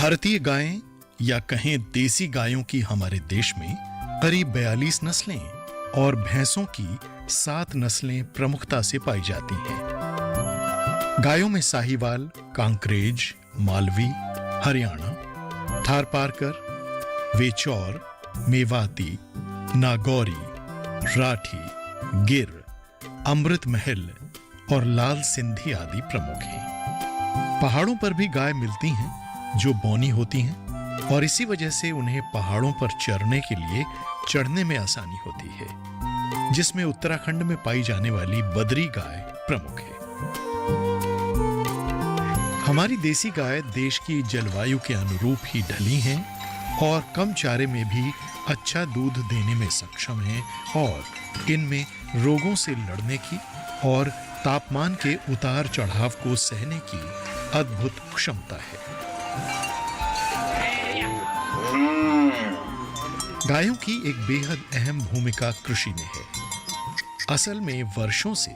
भारतीय गायें या कहें देसी गायों की हमारे देश में करीब 42 नस्लें और भैंसों की 7 नस्लें प्रमुखता से पाई जाती हैं। गायों में साहीवाल, कांकरेज, मालवी, हरियाणा, थारपारकर, वेचौर, मेवाती, नागौरी, राठी, गिर, अमृत महल और लाल सिंधी आदि प्रमुख हैं। पहाड़ों पर भी गाय मिलती हैं जो बौनी होती हैं और इसी वजह से उन्हें पहाड़ों पर चरने के लिए चढ़ने में आसानी होती है, जिसमें उत्तराखंड में पाई जाने वाली बद्री गाय प्रमुख है। हमारी देसी गाय देश की जलवायु के अनुरूप ही ढली हैं और कम चारे में भी अच्छा दूध देने में सक्षम हैं और इनमें रोगों से लड़ने की और तापमान के उतार चढ़ाव को सहने की अद्भुत क्षमता है। गायों की एक बेहद अहम भूमिका कृषि में है। असल में वर्षों से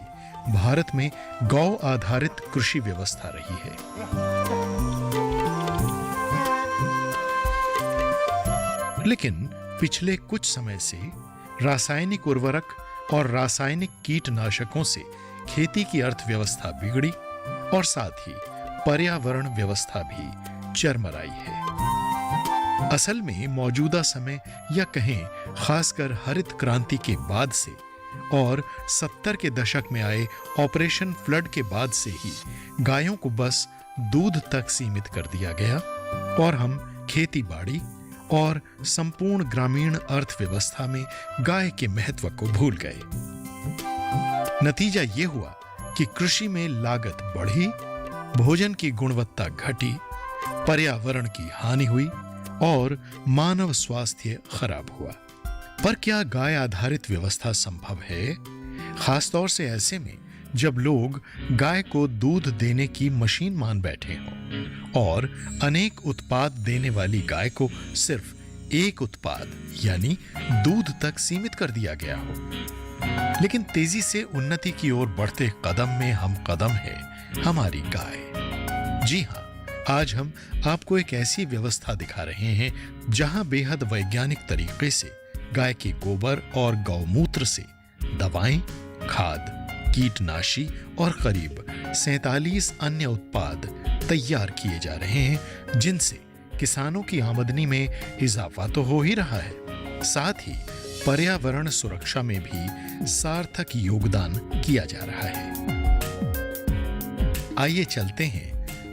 भारत में गौ आधारित कृषि व्यवस्था रही है। लेकिन पिछले कुछ समय से रासायनिक उर्वरक और रासायनिक कीटनाशकों से खेती की अर्थव्यवस्था बिगड़ी और साथ ही पर्यावरण व्यवस्था भी चरमराई है। असल में मौजूदा समय या कहें खासकर हरित क्रांति के बाद से और 70 के दशक में आए ऑपरेशन फ्लड के बाद से ही गायों को बस दूध तक सीमित कर दिया गया और हम खेती बाड़ी और संपूर्ण ग्रामीण अर्थव्यवस्था में गाय के महत्व को भूल गए। नतीजा ये हुआ कि कृषि में लागत बढ़ी, भोजन की गुणवत्ता घटी, पर्यावरण की हानि हुई और मानव स्वास्थ्य खराब हुआ। पर क्या गाय आधारित व्यवस्था संभव है, खासतौर से ऐसे में जब लोग गाय को दूध देने की मशीन मान बैठे हों और अनेक उत्पाद देने वाली गाय को सिर्फ एक उत्पाद यानी दूध तक सीमित कर दिया गया हो। लेकिन तेजी से उन्नति की ओर बढ़ते कदम में हम कदम है हमारी गाय। जी हां, आज हम आपको एक ऐसी व्यवस्था दिखा रहे हैं जहां बेहद वैज्ञानिक तरीके से गाय के गोबर और गौमूत्र से दवाएं, खाद, कीटनाशी और करीब 47 अन्य उत्पाद तैयार किए जा रहे हैं, जिनसे किसानों की आमदनी में इजाफा तो हो ही रहा है, साथ ही पर्यावरण सुरक्षा में भी सार्थक योगदान किया जा रहा है। आइए चलते हैं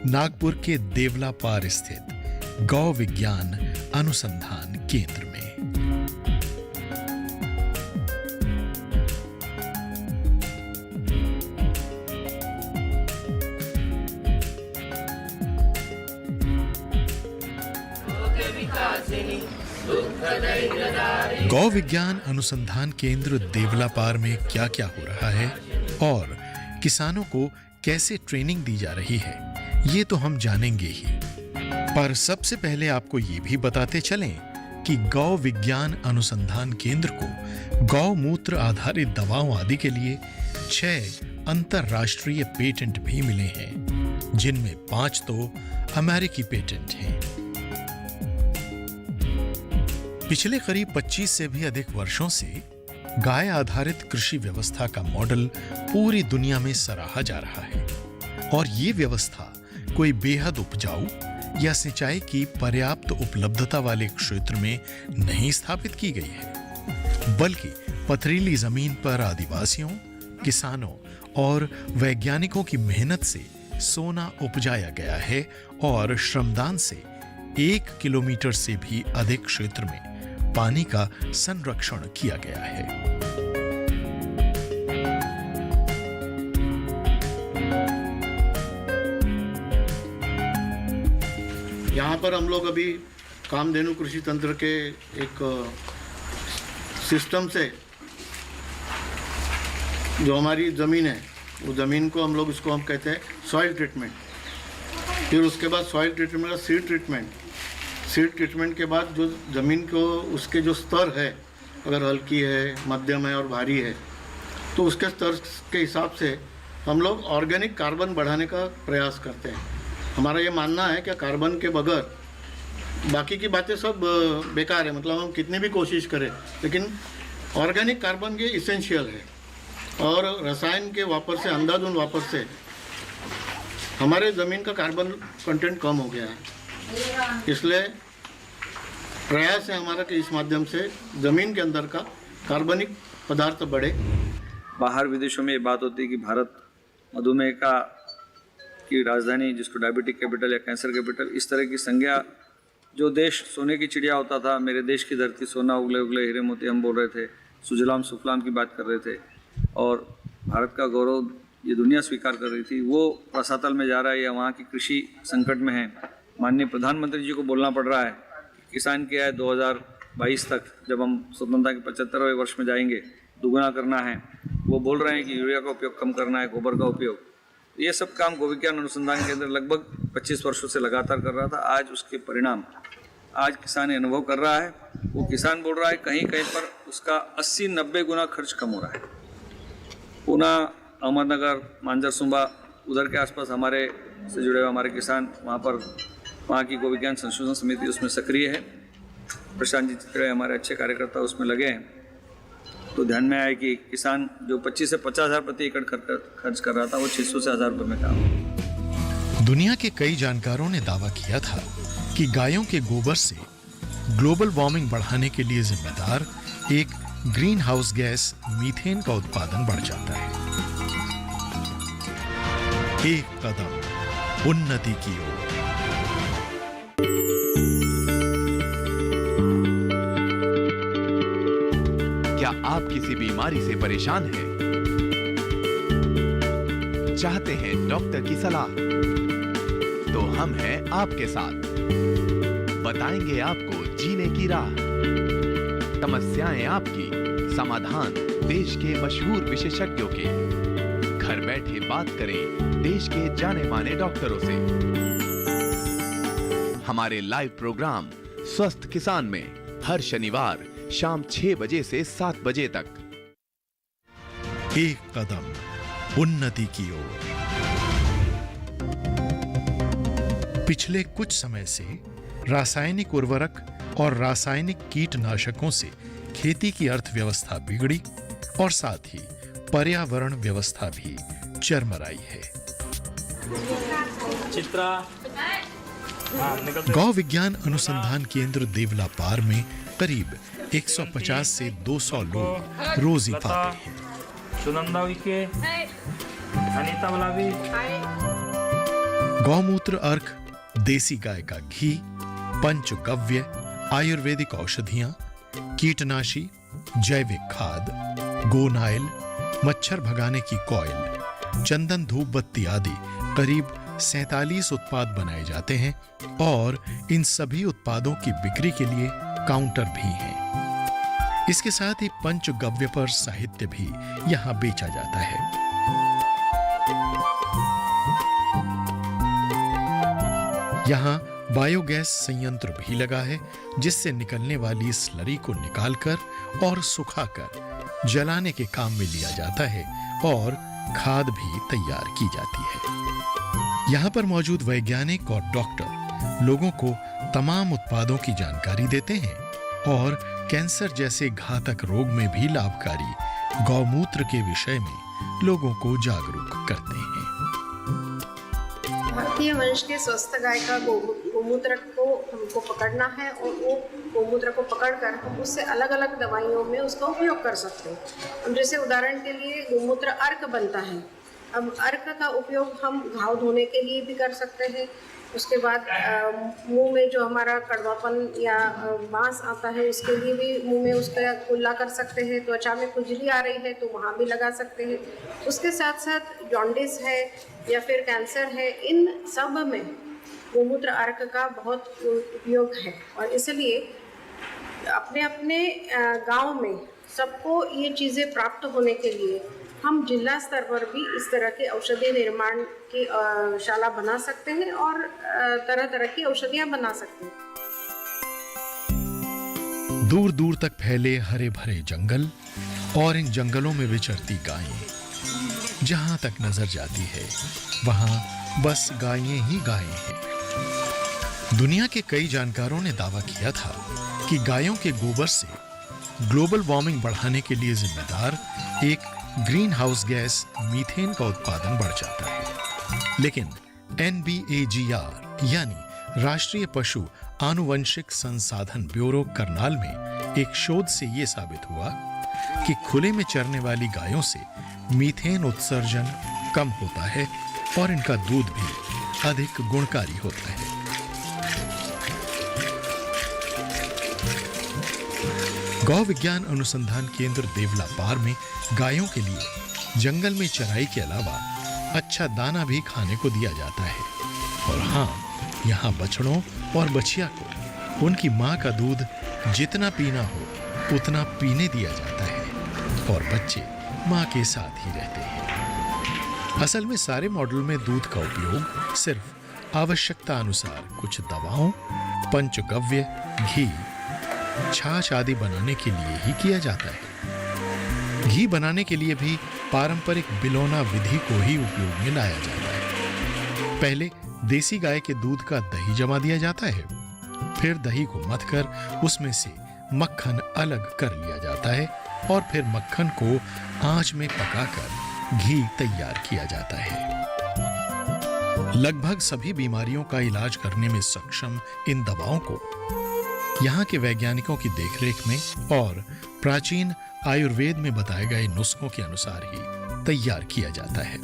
नागपुर के देवलापार स्थित गौ विज्ञान अनुसंधान केंद्र में। गौ विज्ञान अनुसंधान केंद्र देवलापार में क्या क्या हो रहा है और किसानों को कैसे ट्रेनिंग दी जा रही है, ये तो हम जानेंगे ही। पर सबसे पहले आपको ये भी बताते चलें कि गौ विज्ञान अनुसंधान केंद्र को गौमूत्र आधारित दवाओं आदि के लिए 6 अंतरराष्ट्रीय पेटेंट भी मिले हैं, जिनमें 5 तो अमेरिकी पेटेंट हैं। पिछले करीब 25 से भी अधिक वर्षों से गाय आधारित कृषि व्यवस्था का मॉडल पूरी दुनिया में सराहा जा रहा है और ये व्यवस्था कोई बेहद उपजाऊ या सिंचाई की पर्याप्त उपलब्धता वाले क्षेत्र में नहीं स्थापित की गई है, बल्कि पथरीली जमीन पर आदिवासियों, किसानों और वैज्ञानिकों की मेहनत से सोना उपजाया गया है और श्रमदान से 1 किलोमीटर से भी अधिक क्षेत्र में पानी का संरक्षण किया गया है। यहाँ पर हम लोग अभी कामधेनु कृषि तंत्र के एक सिस्टम से जो हमारी ज़मीन है, वो ज़मीन को हम कहते हैं सॉइल ट्रीटमेंट। फिर उसके बाद सॉइल ट्रीटमेंट का सीड ट्रीटमेंट के बाद जो ज़मीन को उसके जो स्तर है, अगर हल्की है, मध्यम है और भारी है, तो उसके स्तर के हिसाब से हम लोग ऑर्गेनिक कार्बन बढ़ाने का प्रयास करते हैं। हमारा ये मानना है कि कार्बन के बगैर बाकी की बातें सब बेकार है, मतलब हम कितनी भी कोशिश करें, लेकिन ऑर्गेनिक कार्बन ये इसेंशियल है। और रसायन के वापर से, अंधाधुंध वापर से हमारे ज़मीन का कार्बन कंटेंट कम हो गया है। इसलिए प्रयास है हमारा कि इस माध्यम से ज़मीन के अंदर का कार्बनिक पदार्थ बढ़े। बाहर विदेशों में ये बात होती है कि भारत मधुमेह की राजधानी, जिसको डायबिटिक कैपिटल या कैंसर कैपिटल, इस तरह की संज्ञा, जो देश सोने की चिड़िया होता था, मेरे देश की धरती सोना उगले उगले हीरे मोती हम बोल रहे थे, सुजलाम सुफलाम की बात कर रहे थे, और भारत का गौरव ये दुनिया स्वीकार कर रही थी, वो रसातल में जा रहा है या वहाँ की कृषि संकट में है। माननीय प्रधानमंत्री जी को बोलना पड़ रहा है कि किसान की आय 2022 तक, जब हम स्वतंत्रता के 75वें वर्ष में जाएंगे, दुगुना करना है। वो बोल रहे हैं कि यूरिया का उपयोग कम करना है, गोबर का उपयोग। ये सब काम गोविज्ञान अनुसंधान केंद्र लगभग 25 वर्षों से लगातार कर रहा था। आज उसके परिणाम आज किसान अनुभव कर रहा है। वो किसान बोल रहा है कहीं कहीं पर उसका 80-90 गुना खर्च कम हो रहा है। पूना, अहमदनगर, मांजर सुंबा, उधर के आसपास हमारे से जुड़े हुए हमारे किसान, वहाँ की गोविज्ञान संशोधन समिति उसमें सक्रिय है। प्रशांत जी चित्रे हमारे अच्छे कार्यकर्ता उसमें लगे हैं। तो ध्यान में आया कि किसान जो 25 से 50 हज़ार प्रति एकड़ खर्च कर रहा था, वो 600 से 1000 रुपये में काम। दुनिया के कई जानकारों ने दावा किया था कि गायों के गोबर से ग्लोबल वार्मिंग बढ़ाने के लिए जिम्मेदार एक ग्रीन हाउस गैस मीथेन का उत्पादन बढ़ जाता है। एक कदम उन्नति की ओर। क्या आप किसी बीमारी से परेशान हैं? चाहते हैं डॉक्टर की सलाह? तो हम हैं आपके साथ। बताएंगे आपको जीने की राह। समस्याएं आपकी, समाधान देश के मशहूर विशेषज्ञों के। घर बैठे बात करें देश के जाने माने डॉक्टरों से। हमारे लाइव प्रोग्राम स्वस्थ किसान में हर शनिवार शाम 6 बजे से 7 बजे तक। एक कदम उन्नति की ओर। पिछले कुछ समय से रासायनिक उर्वरक और रासायनिक कीटनाशकों से खेती की अर्थव्यवस्था बिगड़ी और साथ ही पर्यावरण व्यवस्था भी चरमराई है। गौ विज्ञान अनुसंधान केंद्र देवलापार में करीब 150 से 200 लोग रोजी पाते हैं। गौमूत्र अर्क, देसी गाय का घी, पंचगव्य, आयुर्वेदिक औषधियां, कीटनाशी, जैविक खाद, गोनाइल, मच्छर भगाने की कॉइल, चंदन धूप बत्ती आदि करीब 47 उत्पाद बनाए जाते हैं और इन सभी उत्पादों की बिक्री के लिए काउंटर भी हैं। इसके साथ ही पंचगव्य पर साहित्य भी यहां बेचा जाता है। यहां बायोगैस संयंत्र भी लगा है, जिससे निकलने वाली स्लरी को निकालकर और सुखाकर जलाने के काम में लिया जाता है और खाद भी तैयार की जाती है। यहां पर मौजूद वैज्ञानिक और डॉक्टर लोगों को तमाम उत्पादों की जानकारी देते हैं और कैंसर जैसे घातक रोग में भी लाभकारी गौमूत्र के विषय में लोगों को जागरूक करते हैं। भारतीय वंश के स्वस्थ गाय का गोमूत्र को हमको पकड़ना है और वो गोमूत्र को पकड़कर हम उससे अलग अलग दवाइयों में उसका उपयोग कर सकते हैं। अब जैसे उदाहरण के लिए गोमूत्र अर्क बनता है। अब अर्क का उपयोग हम घाव धोने के लिए भी कर सकते हैं। उसके बाद मुंह में जो हमारा कड़वापन या बांस आता है उसके लिए भी मुंह में उसका कुल्ला कर सकते हैं। त्वचा में खुजली आ रही है तो वहाँ भी लगा सकते हैं। उसके साथ साथ जॉन्डिस है या फिर कैंसर है, इन सब में गोमूत्र अर्क का बहुत उपयोग है। और इसलिए अपने अपने गांव में सबको ये चीज़ें प्राप्त होने के लिए हम जिला स्तर पर भी इस तरह के औषधि निर्माण की शाला बना सकते हैं और तरह तरह की औषधियां बना सकते हैं। दूर दूर तक फैले हरे भरे जंगल और इन जंगलों में विचरती गायें, जहां तक नजर जाती है वहां बस गायें ही गायें हैं। दुनिया के कई जानकारों ने दावा किया था कि गायों के गोबर से ग्लोबल वार्मिंग बढ़ाने के लिए जिम्मेदार एक ग्रीन हाउस गैस मीथेन का उत्पादन बढ़ जाता है। लेकिन NBAGR यानी राष्ट्रीय पशु आनुवंशिक संसाधन ब्यूरो करनाल में एक शोध से यह साबित हुआ कि खुले में चरने वाली गायों से मीथेन उत्सर्जन कम होता है और इनका दूध भी अधिक गुणकारी होता है। गौ विज्ञान अनुसंधान केंद्र देवलापार में गायों के लिए जंगल में चराई के अलावा अच्छा दाना भी खाने को दिया जाता है। और हाँ, यहाँ बछड़ों और बछिया को उनकी माँ का दूध जितना पीना हो उतना पीने दिया जाता है और बच्चे माँ के साथ ही रहते हैं। असल में सारे मॉडल में दूध का उपयोग सिर्फ आवश्यकता अनुसार कुछ दवाओं, पंचगव्य, घी, छाछ आदि बनाने के लिए ही किया जाता है। घी बनाने के लिए भी पारंपरिक बिलौना विधि को ही उपयोग में लाया जाता है। पहले देसी गाय के दूध का दही जमा दिया जाता है, फिर दही को मथकर उसमें से मक्खन अलग कर लिया जाता है और फिर मक्खन को आंच में पकाकर घी तैयार किया जाता है। लगभग सभी बीमारियों का इलाज करने में सक्षम इन दवाओं को यहाँ के वैज्ञानिकों की देखरेख में और प्राचीन आयुर्वेद में बताए गए नुस्खों के अनुसार ही तैयार किया जाता है।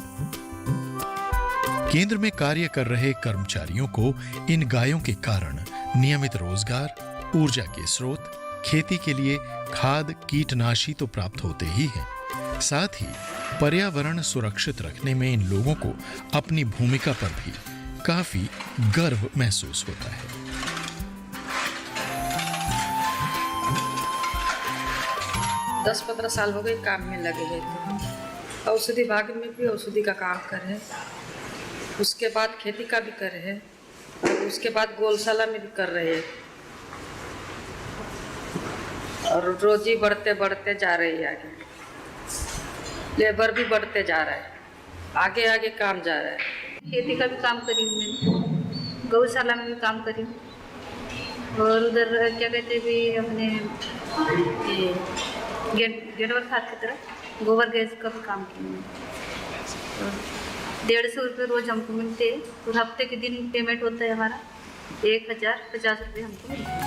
केंद्र में कार्य कर रहे कर्मचारियों को इन गायों के कारण नियमित रोजगार, ऊर्जा के स्रोत, खेती के लिए खाद, कीटनाशी तो प्राप्त होते ही हैं, साथ ही पर्यावरण सुरक्षित रखने में इन लोगों को अपनी भूमिका पर भी काफी गर्व महसूस होता है। दस 15 साल हो गए काम में लगे हुए थे। औषधि विभाग में भी औषधि का काम कर रहे हैं, उसके बाद खेती का भी कर रहे हैं, और उसके बाद गौशाला में भी कर रहे हैं, और रोजी बढ़ते बढ़ते जा रही है आगे। लेबर भी बढ़ते जा रहा है, आगे आगे काम जा रहा है। खेती का भी काम करी हूँ मैंने, गौशाला में भी काम करी हूँ, और उधर क्या कहते भी अपने गेटवर खाद की तरह गोबर गैस का भी काम किया मैंने। 150 रुपये रोज हमको मिलते हैं, और हफ्ते के दिन पेमेंट होता है हमारा 1050 रुपये हमको मिलते हैं।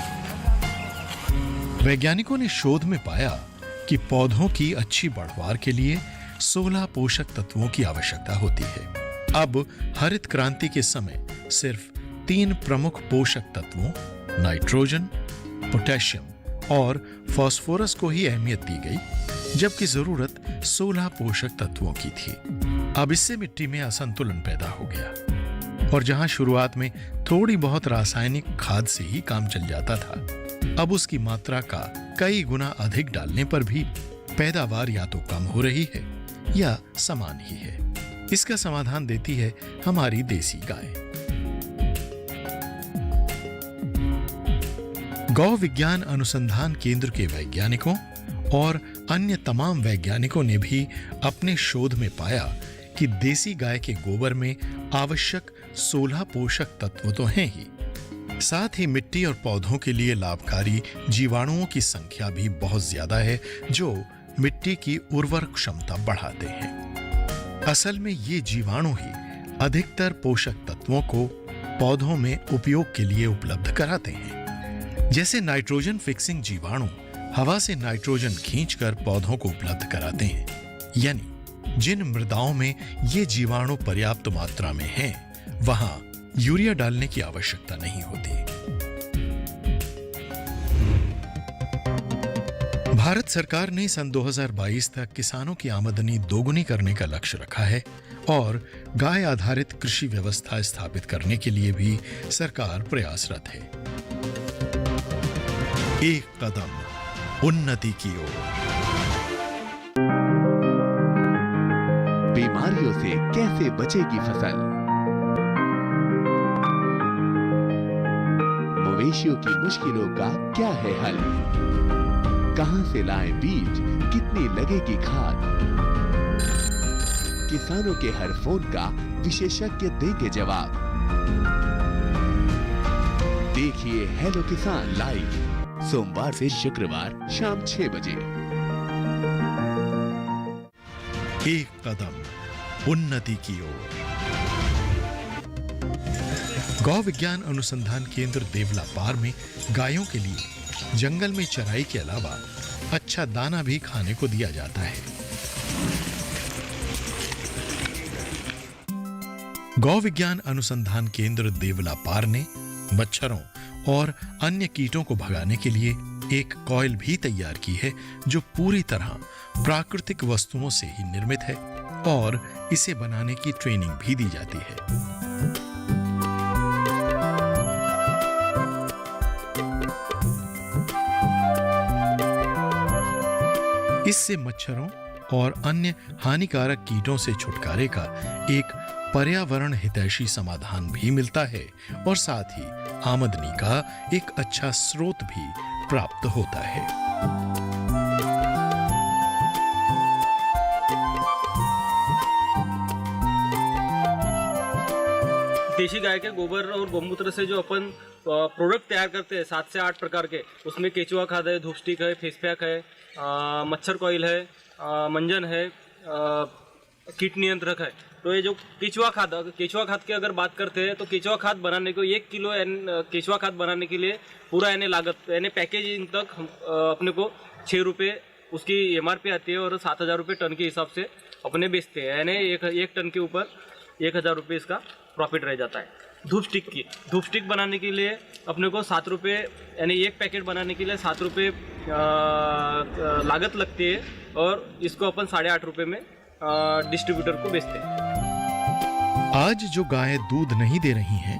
वैज्ञानिकों ने शोध में पाया कि पौधों की अच्छी बढ़वार के लिए 16 पोषक तत्वों की आवश्यकता होती है। अब हरित क्रांति के समय सिर्फ 3 प्रमुख पोषक तत्वों नाइट्रोजन, पोटेशियम और फास्फोरस को ही अहमियत दी गई, जबकि जरूरत 16 पोषक तत्वों की थी। अब इससे मिट्टी में असंतुलन पैदा हो गया, और जहां शुरुआत में थोड़ी बहुत रासायनिक खाद से ही काम चल जाता था, अब उसकी मात्रा का कई गुना अधिक डालने पर भी पैदावार या तो कम हो रही है या समान ही है। इसका समाधान देती है हमारी देसी गाय। गौ विज्ञान अनुसंधान केंद्र के वैज्ञानिकों और अन्य तमाम वैज्ञानिकों ने भी अपने शोध में पाया कि देसी गाय के गोबर में आवश्यक 16 पोषक तत्व तो हैं ही, साथ ही मिट्टी और पौधों के लिए लाभकारी जीवाणुओं की संख्या भी बहुत ज्यादा है, जो मिट्टी की उर्वर क्षमता बढ़ाते हैं। असल में ये जीवाणु ही अधिकतर पोषक तत्वों को पौधों में उपयोग के लिए उपलब्ध कराते हैं। जैसे नाइट्रोजन फिक्सिंग जीवाणु हवा से नाइट्रोजन खींचकर पौधों को उपलब्ध कराते हैं, यानी जिन मृदाओं में ये जीवाणु पर्याप्त मात्रा में हैं, वहां यूरिया डालने की आवश्यकता नहीं होती। भारत सरकार ने सन 2022 तक किसानों की आमदनी दोगुनी करने का लक्ष्य रखा है, और गाय आधारित कृषि व्यवस्था स्थापित करने के लिए भी सरकार प्रयासरत है। एक कदम उन्नति की ओर। बीमारियों से कैसे बचेगी फसल? मवेशियों की मुश्किलों का क्या है हल? कहां से लाएं बीज, कितनी लगेगी खाद? किसानों के हर फोन का विशेषज्ञ देंगे जवाब। देखिए हेलो किसान लाइव सोमवार से शुक्रवार शाम 6 बजे। एक कदम उन्नति की ओर। गौ विज्ञान अनुसंधान केंद्र देवलापार में गायों के लिए जंगल में चराई के अलावा अच्छा दाना भी खाने को दिया जाता है। गौ विज्ञान अनुसंधान केंद्र देवलापार ने मच्छरों और अन्य कीटों को भगाने के लिए एक कॉइल भी तैयार की है जो पूरी तरह प्राकृतिक वस्तुओं से ही निर्मित है और इसे बनाने की ट्रेनिंग भी दी जाती है। इससे मच्छरों और अन्य हानिकारक कीटों से छुटकारे का एक पर्यावरण हितैषी समाधान भी मिलता है और साथ ही आमदनी का एक अच्छा स्रोत भी प्राप्त होता है। देशी गाय के गोबर और गौमूत्र से जो अपन प्रोडक्ट तैयार करते हैं 7 से 8 प्रकार के, उसमें केचुआ खाद है, धूप स्टिक है, फेस पैक है, मच्छर कॉइल है, मंजन है, कीट नियंत्रक है। तो ये जो केचुआ खाद की अगर बात करते हैं तो केचुआ खाद बनाने को 1 किलो केचुआ खाद बनाने के लिए पूरा लागत पैकेजिंग तक अपने को 6 रुपये उसकी MRP आती है और 7,000 रुपये टन के हिसाब से अपने बेचते हैं। एक टन के ऊपर 1,000 रुपये इसका प्रॉफिट रह जाता है। धूप स्टिक बनाने के लिए अपने को 7 रुपये एक पैकेट बनाने के लिए 7 रुपये लागत लगती है और इसको अपन 8.5 रुपये में डिस्ट्रीब्यूटर को बेचते हैं। आज जो गायें दूध नहीं दे रही हैं,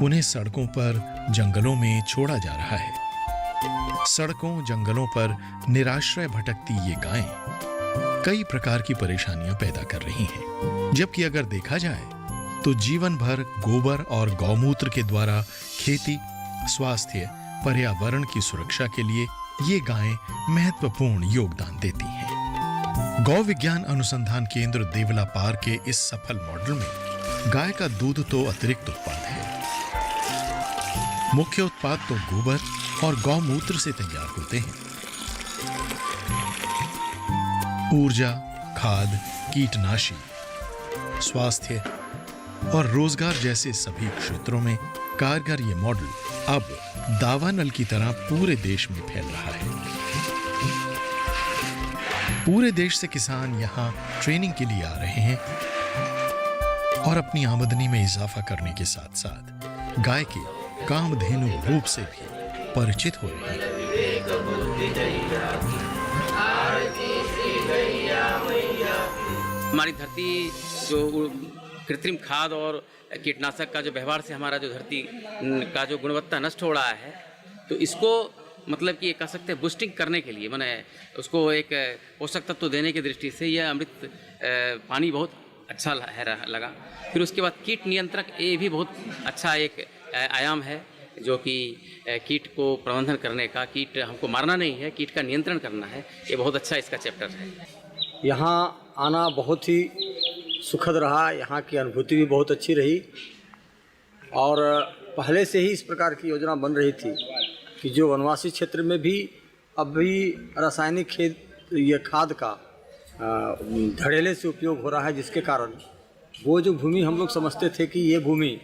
उन्हें सड़कों पर जंगलों में छोड़ा जा रहा है। सड़कों जंगलों पर निराश्रय भटकती ये गायें कई प्रकार की परेशानियां पैदा कर रही हैं। जबकि अगर देखा जाए तो जीवन भर गोबर और गौमूत्र के द्वारा खेती, स्वास्थ्य, पर्यावरण की सुरक्षा के लिए ये गायें महत्वपूर्ण योगदान देती हैं। गौ विज्ञान अनुसंधान केंद्र देवलापार के इस सफल मॉडल में गाय का दूध तो अतिरिक्त उत्पाद है। मुख्य उत्पाद तो गोबर और गौमूत्र से तैयार होते हैं। ऊर्जा, खाद, कीटनाशी, स्वास्थ्य और रोजगार जैसे सभी क्षेत्रों में कारगर ये मॉडल अब दावानल की तरह पूरे देश में फैल रहा है। पूरे देश से किसान यहाँ ट्रेनिंग के लिए आ रहे हैं और अपनी आमदनी में इजाफा करने के साथ साथ गाय के कामधेनु रूप से भी परिचित हो रहे हैं। हमारी धरती जो कृत्रिम खाद और कीटनाशक का जो व्यवहार से हमारा जो धरती का जो गुणवत्ता नष्ट हो रहा है, तो इसको मतलब कि कह सकते हैं बूस्टिंग करने के लिए, मैंने उसको एक पोषक तत्व देने की दृष्टि से यह अमृत पानी बहुत अच्छा लगा। फिर उसके बाद कीट नियंत्रक, ये भी बहुत अच्छा एक आयाम है जो कि कीट को प्रबंधन करने का, कीट हमको मारना नहीं है, कीट का नियंत्रण करना है, ये बहुत अच्छा इसका चैप्टर है। यहाँ आना बहुत ही सुखद रहा, यहाँ की अनुभूति भी बहुत अच्छी रही और पहले से ही इस प्रकार की योजना बन रही थी कि जो वनवासी क्षेत्र में भी अभी रासायनिक खाद का धड़ेले से उपयोग हो रहा है, जिसके कारण वो जो भूमि हम लोग समझते थे कि ये भूमि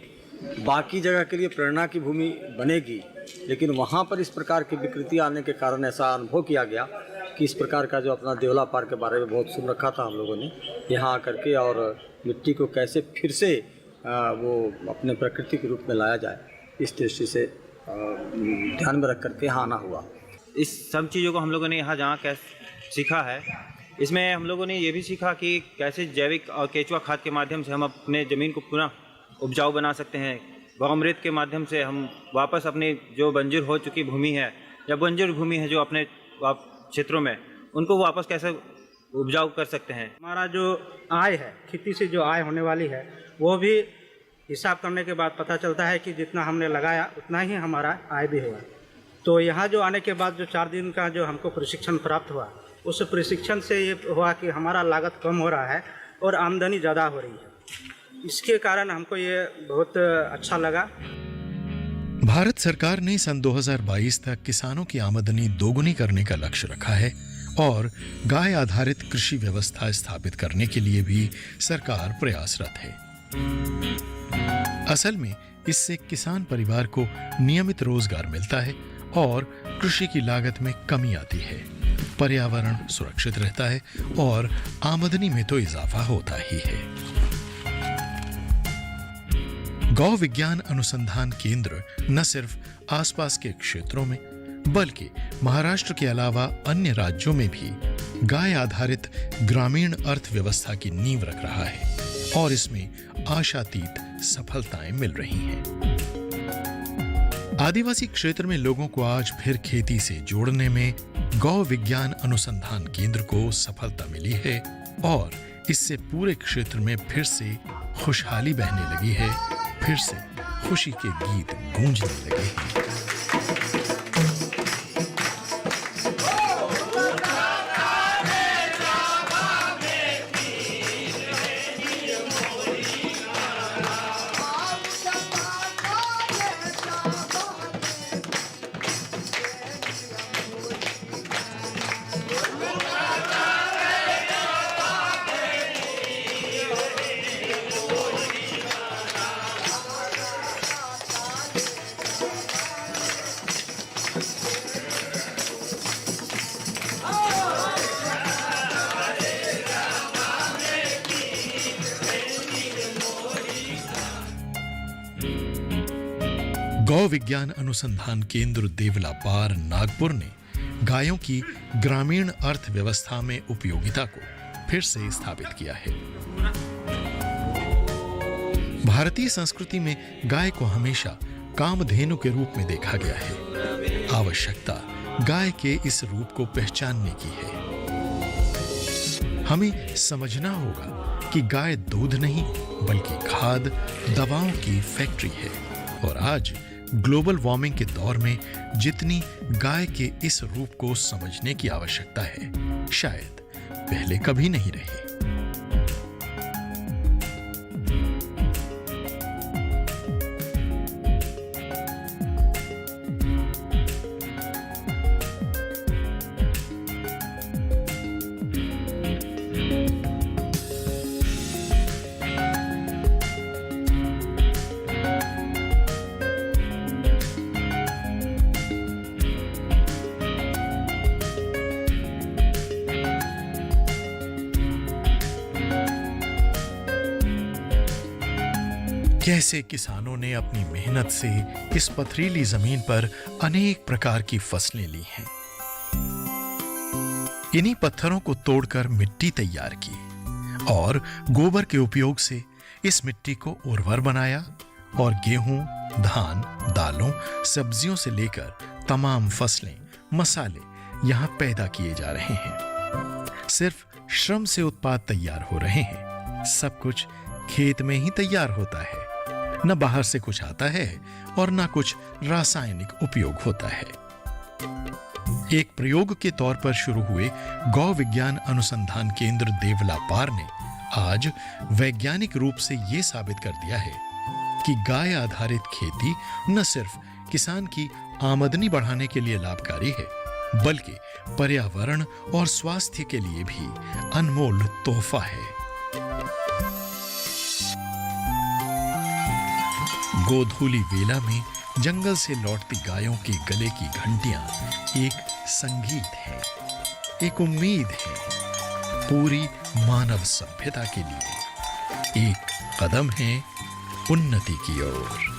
बाकी जगह के लिए प्रेरणा की भूमि बनेगी, लेकिन वहाँ पर इस प्रकार की विकृति आने के कारण ऐसा अनुभव किया गया कि इस प्रकार का जो अपना देवलापार के बारे में बहुत सुन रखा था हम लोगों ने, यहाँ आकर के और मिट्टी को कैसे फिर से वो अपने प्रकृति के रूप में लाया जाए, इस दृष्टि से ध्यान में रख करके यहाँ आना हुआ। इस सब चीज़ों को हम लोगों ने यहाँ जहाँ कैसे सीखा है, इसमें हम लोगों ने ये भी सीखा कि कैसे जैविक और केचुआ खाद के माध्यम से हम अपने ज़मीन को पुनः उपजाऊ बना सकते हैं। गौमृत के माध्यम से हम वापस अपनी जो बंजर हो चुकी भूमि है या बंजर भूमि है जो अपने क्षेत्रों में, उनको वापस कैसे उपजाऊ कर सकते हैं। हमारा जो आय है, खेती से जो आय होने वाली है, वो भी हिसाब करने के बाद पता चलता है कि जितना हमने लगाया उतना ही हमारा आय भी हुआ। तो यहाँ जो आने के बाद जो 4 दिन का जो हमको प्रशिक्षण प्राप्त हुआ, उस प्रशिक्षण से ये हुआ कि हमारा लागत कम हो रहा है और आमदनी ज़्यादा हो रही है। इसके कारण हमको ये बहुत अच्छा लगा। भारत सरकार ने सन 2022 तक किसानों की आमदनी दोगुनी करने का लक्ष्य रखा है और गाय आधारित कृषि व्यवस्था स्थापित करने के लिए भी सरकार प्रयासरत है। असल में इससे किसान परिवार को नियमित रोजगार मिलता है और कृषि की लागत में कमी आती है, पर्यावरण सुरक्षित रहता है और आमदनी में तो इजाफा होता ही है। गौ विज्ञान अनुसंधान केंद्र न सिर्फ आसपास के क्षेत्रों में बल्कि महाराष्ट्र के अलावा अन्य राज्यों में भी गाय आधारित ग्रामीण अर्थव्यवस्था की नींव रख रहा है और इसमें आशातीत सफलताएं मिल रही हैं। आदिवासी क्षेत्र में लोगों को आज फिर खेती से जोड़ने में गौ विज्ञान अनुसंधान केंद्र को सफलता मिली है और इससे पूरे क्षेत्र में फिर से खुशहाली बहने लगी है, फिर से खुशी के गीत गूंजने लगे हैं। गौ विज्ञान अनुसंधान केंद्र देवलापार नागपुर ने गायों की ग्रामीण अर्थव्यवस्था में उपयोगिता को फिर से स्थापित किया है। भारतीय संस्कृति में गाय को हमेशा कामधेनु के रूप में देखा गया है। आवश्यकता गाय के इस रूप को पहचानने की है। हमें समझना होगा कि गाय दूध नहीं बल्कि खाद, दवाओं की फैक्ट्री है और आज ग्लोबल वार्मिंग के दौर में जितनी गाय के इस रूप को समझने की आवश्यकता है, शायद पहले कभी नहीं रही। कैसे किसानों ने अपनी मेहनत से इस पथरीली जमीन पर अनेक प्रकार की फसलें ली हैं। इन्हीं पत्थरों को तोड़कर मिट्टी तैयार की और गोबर के उपयोग से इस मिट्टी को उर्वर बनाया और गेहूं, धान, दालों, सब्जियों से लेकर तमाम फसलें, मसाले यहां पैदा किए जा रहे हैं। सिर्फ श्रम से उत्पाद तैयार हो रहे हैं। सब कुछ खेत में ही तैयार होता है। न बाहर से कुछ आता है और न कुछ रासायनिक उपयोग होता है। एक प्रयोग के तौर पर शुरू हुए गौ विज्ञान अनुसंधान केंद्र देवलापार ने आज वैज्ञानिक रूप से यह साबित कर दिया है कि गाय आधारित खेती न सिर्फ किसान की आमदनी बढ़ाने के लिए लाभकारी है बल्कि पर्यावरण और स्वास्थ्य के लिए भी अनमोल तोहफा है। गोधूली वेला में जंगल से लौटती गायों के गले की घंटियां एक संगीत है, एक उम्मीद है पूरी मानव सभ्यता के लिए, एक कदम है उन्नति की ओर।